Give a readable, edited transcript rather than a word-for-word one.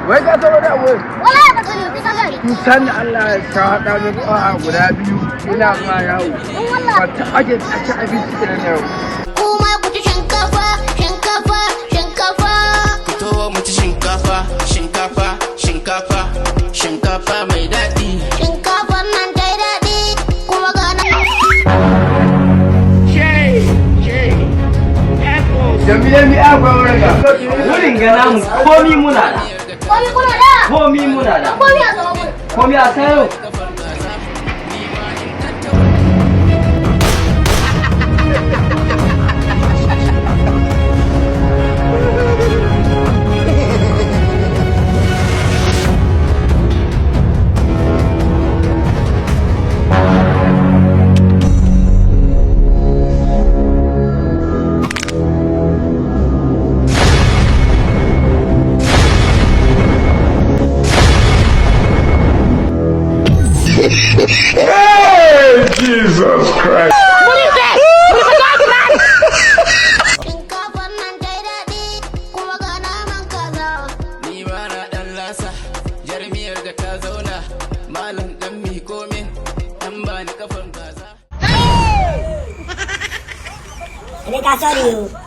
wai ka zo da wai wallahi ba sani bisa gari san Allah ya sa hada mu guda biyu ina ma yawo wata ake ci abinci da yau kuma ku ci shinkafa ku to mu ci shinkafa mai daɗi shinkafar nan ta yi daɗi kuma ga nan Jamila mi agwa wuraga wurin ga namu komi muna da komi a zama mun komi a sayo Hey, Jesus Christ! What is that? What is that, man? Shinkafar nan ta yi daɗi kuma ga naman kaza. ni ba na ɗan lasa jarmiyar da ta zauna malam ɗan miko min ɗan ba ni kafan kaza Ini kasar you.